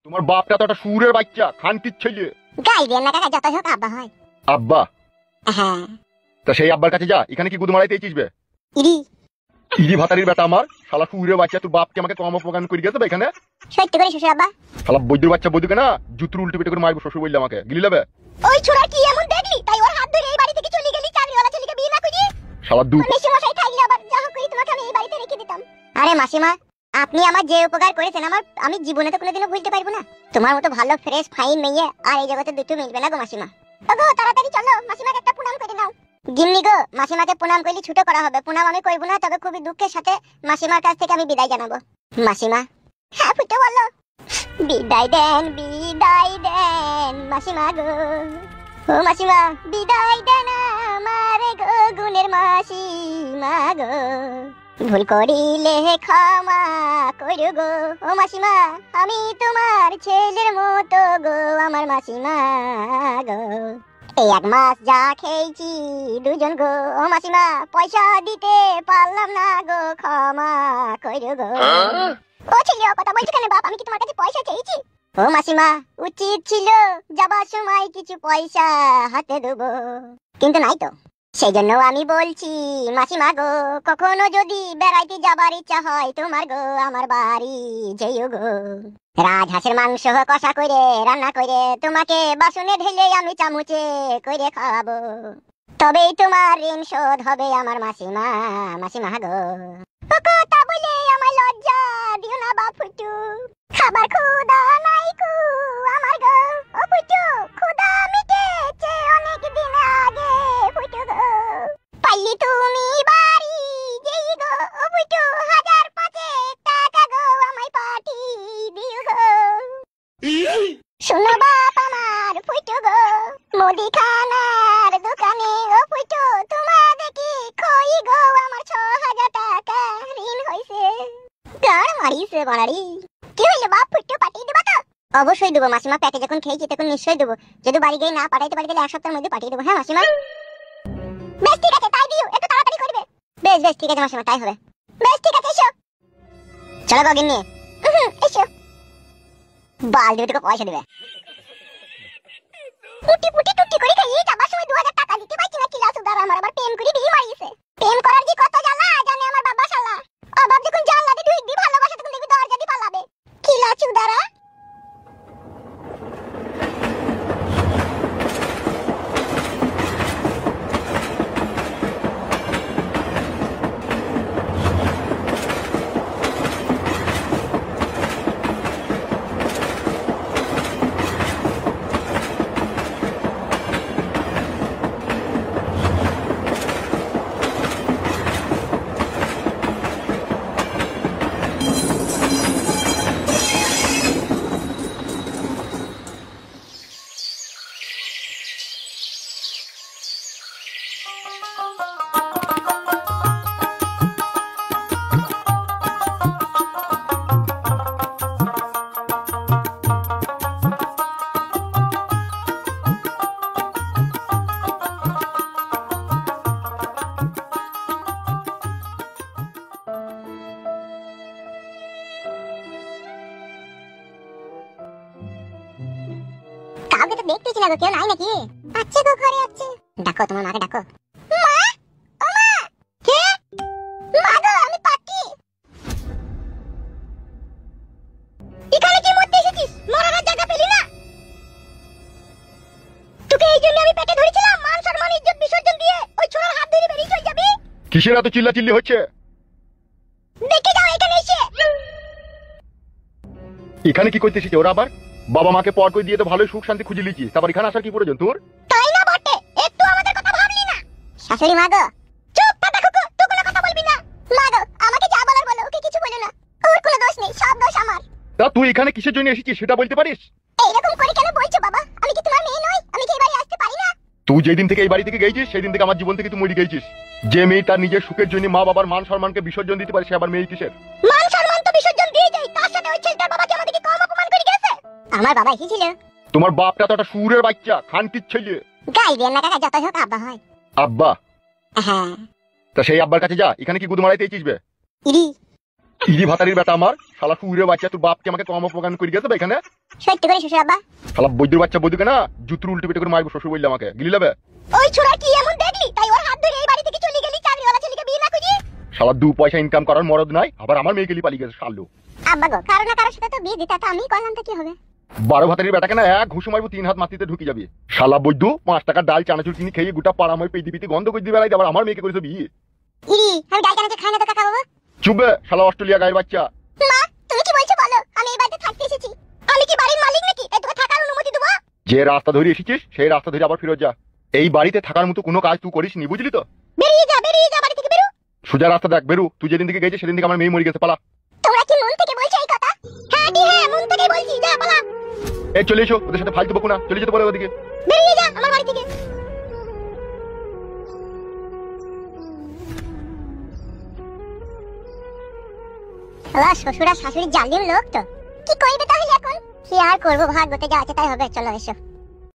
তোমার বাপটা তো একটা সুরের বাচ্চা, খানকির ছেলে। গাইবেন না কাকা, যত হোক আব্বা হয়। আব্বা? হ্যাঁ। তা সেই আব্বার কাছে যা, এখানে কি গুদ মারাইতে চিসবে? ইরি ইরি ভাতারির বেটা আমার, শালা সুরের বাচ্চা, তোর বাপকে আমাকে কম অপমান করে গেছে এখানে। সত্যি করে শ্বশুর আব্বা? শালা বৈদ্যুর বাচ্চা, বৈদ্যুকে না জুতুর উল্টে পিটে করে মারবো শ্বশুর বললে আমাকে, গিলি নেবে? ওই ছোড়া কি এমন দেখলি তাই ওর হাত ধরে এই বাড়ি থেকে চলে গেলি, চাকরিওয়ালা ছেলেকে বিয়ে না করি? শালা দু মেশি মশাই থাকলে আবার যা হোক করি তোমাকে আমি এই বাড়িতে রেখে দিতাম। আরে মাসিমা, আপনি আমার যে উপকার করেছেন আমি জীবনে তো কোনোদিনও ভুলতে পারবো না। তোমার মতো ভালো ফ্রেশ ফাইন মেয়ে আর এই জগতে দুটো মিলবে না গো মাসিমা। ওগো তাড়াতাড়ি চলো, মাসিমাকে একটা প্রণাম করে নাও। গিন্নি গো, মাসিমাকে প্রণাম করলে ছোট করা হবে, প্রণাম আমি করবো না, তবে খুবই দুঃখের সাথে মাসিমার কাছ থেকে আমি বিদায় জানাবো। মাসিমা? হ্যাঁ ফুটে বলো। বিদায় দেন মাসিমা গো, ও মাসিমা বিদায় দেন আমার গো গুণের মাসিমা গো, ভুল করিলে ক্ষমা করো গো, ও মাসিমা আমি তোমার ছেলের মতো গো আমার মাসিমা গো। এই এক মাস যা খেয়েছি দুজন গো, ও মাসিমা পয়সা দিতে পারলাম না গো, ক্ষমা করো গো। ও ছেলে ও কথা বলছো কেন বাপ, আমি কি তোমার কাছে পয়সা চেয়েছি? ও মাসিমা উচিত ছিল যাবার সময় কিছু পয়সা হাতে দেবো, কিন্তু নাই তো, সেই জন্য আমি বলছি মাসিমা গো, কখনো যদি বেড়াইতে যাবার ইচ্ছা হয় তোমার গো আমার বাড়ি যেও গো, রাজহাঁসের মাংস কষা করে রান্না করে তোমাকে বাসনে ঢেলে আমি চামচে করে খাওয়াবো, তবেই তোমার ঋণ শোধ হবে আমার মাসিমা, মাসিমা গো। ও কথা বলে আমার লজ্জা দিও না বাপ ফুটু, খাবার ক্ষুধা নাই কু আমার গো, ও ফুটু ক্ষুধা মিটেছে অনেক দিন আগে ফুটু গো, পাইলি তুমি বাড়ি যেই গো, ও ফুটু 1000 টাকা গো আমায় পাঠিয়ে দিও গো। শোনো বাপ আমার ফুটু গো, মুদিখানার দোকানে ও ফুটু তোমার দেখি খই গো আমার 6000 টাকা ঋণ হইছে। গাড় মারিছে বাড়ারি। কি হইলো বাপ ফুটু, পাঠিয়ে দেবা তো? অবশ্যই দেবো মাসিমা, পেটে যখন খেয়েছি তখন নিশ্চয়ই দেবো, যদি বাড়ি গিয়ে না পাঠাইতে পারি তাহলে এক সপ্তাহের মধ্যে পাঠিয়ে দেবো। হ্যাঁ মাসিমা? বেশ ঠিক আছে, তাই দিও, একটু তাড়াতাড়ি করবে। বেশ বেশ ঠিক আছে মাসিমা, তাই হবে। বেশ ঠিক আছে, এসো। চলো গো গিন্নি। এসো। বাল দেবে তোকে পয়সা দেবে। পুটি পুটি টুটি করে খাইয়ে যাবার সময় 2000 টাকা দিতে পারছি না, কিলা সুদার আমার আবার প্রেম করে বিয়ে মারিয়েছে। প্রেম করার যে কত জ্বালা জানে আমার বাবা শালা, অভাব যখন জানলাতে ঢুকবি ভালোবাসা তখন দেখবি দরজা দিয়ে পালাবে, কিলা সুদারা। কাউকে তো দেখতেছি না গো, কেউ নাই নাকি? আচ্ছা গো, ঘরে আছে। ডাকো তোমার মাকে, ডাকো। মা, ও মা। কে? মা গো, আমি পাটি। এখানে কি মরতে এসেছিস? মরার জায়গা পেলি না? তোকে এই জন্য আমি পেটে ধরেছিলাম, মান সম্মান ইজ্জত বিসর্জন দিয়ে ওই ছোড়ার হাত ধরে বেরিয়ে চলে যাবি? কিসের এত চিল্লাচিল্লি হচ্ছে? দেখে যাও এখানে এসে। এখানে কি করতে এসেছে ওরা আবার? বাবা মাকে পর করে দিয়ে তো ভালোই সুখ শান্তি খুঁজে লিখি, তারপর এখানে আসার কি প্রয়োজন তোর? তাই না বটে, একটু আমাদের কথা ভাবলি না? শাশুড়ি মা গো, চুপ পাতা কুকু, তুই কোনো কথা বলবি না। মা গো, আমাকে যা বলার বলো, ওকে কিছু বলো না, ওর কোনো দোষ নেই, সব দোষ আমার। তা তুই এখানে কিসের জন্য এসেছিস সেটা বলতে পারিস? এইরকম করে কেন বলছো বাবা? আমি কি তোমার মেয়ে নই? আমি কি এই বাড়ি আসতে পারি না? তুই যেদিন থেকে এই বাড়ি থেকে গেছিস সেদিন থেকে আমার জীবন থেকে তুই মরে গেছিস। যে মেয়ে তার নিজের সুখের জন্য মা বাবার মান সম্মানকে বিসর্জন দিতে পারে, সে আবার মেয়ে কিসের? মান সম্মান তো বিসর্জন দিয়ে যাই, তার সাথে ওই ছেলেটার বাবাকে আমাদেরকে কম অপমান করে গেছে। আমার বাবা এসেছিল। তোমার বাপটা তো একটা সুরের বাচ্চা, খানকির ছেলে। গাইবেন না কাকা, যত হোক আব্বা হয়। আব্বা? হ্যাঁ। তা সেই আব্বার কাছে যা, এখানে কি গুদ মারাইতে চিসবে? ইরি ইরি ভাতারির বেটা আমার, শালা সুরের বাচ্চা, তোর বাপকে আমাকে কম অপমান করে গেছে এখানে। সত্যি করে শ্বশুর আব্বা? শালা বৈদ্যুর বাচ্চা বৈদ্যুকে না জুতুর উল্টে পেটে করে মারবো শ্বশুর বললে আমাকে গিলি নেবে। ওই ছোড়া কি এমন দেখলি তাই ওর হাত ধরে এই বাড়ি থেকে চলে গেলি চাকরিওয়ালা ছেলেকে বিয়ে না করিয়ে? শালা 2 পয়সা ইনকাম করার মরদ নাই, আবার আমার মেয়েকে নিয়ে পালিয়ে গেছে শালু। আব্বা গো, কারো না কারোর সাথে তো বিয়ে দিতে, তা আমি করলাম তো কি হবে? 12 ভাতের বেটাকে না এক ঘুষু মারবো 3 হাত মাটিতে ঢুকে যাবে। শালা বৈদ্যু 5 টাকার ডাল চানাচুর কিনে খেয়ে গোটা পাড়াময় পেদি পিতি গন্ধ করে দিয়ে বেড়াই, আবার আমার মেয়েকে করেছে বিয়ে। ইরি, আমি ডাল কানাকে খাই না তো কাকা বাবা? চুপবে শালা অস্ট্রেলিয়া গায়ের বাচ্চা। মা, তুমি কি বলছো বলো? আমি এই বাড়িতে থাকতে এসেছি, আমি কি বাড়ির মালিক নাকি এই তোকে থাকার অনুমতি দেবো? যে রাস্তা ধরে এসেছিস সেই রাস্তা ধরে আবার ফিরে যা। এই বাড়িতে থাকার মতো কোনো কাজ তুই করিস নি, বুঝলি তো? বেরিয়ে যা বাড়ি থেকে বেরো। সোজা রাস্তা দেখ, বেরু। তুই যেদিন থেকে গেছিস সেদিন থেকে আমার মেয়ে মরে গেছে, পালা। তোমরা কি মন থেকে বলছো এই কথা? হ্যাঁ দি হ্যাঁ, মন থেকে বলছি, যা পালা। এই চলে এসো, ওদের সাথে ফালতু বকো না, চলে যেতে পারে ওদিকে। বেরিয়ে যা আমার বাড়ি থেকে। আল্লাহ, শ্বশুর আর শাশুড়ি জালিম লোক তো। কি করবে তাহলে এখন? কি আর করবো, ভাগ্যতে যা আছে তাই হবে। চলো এসো।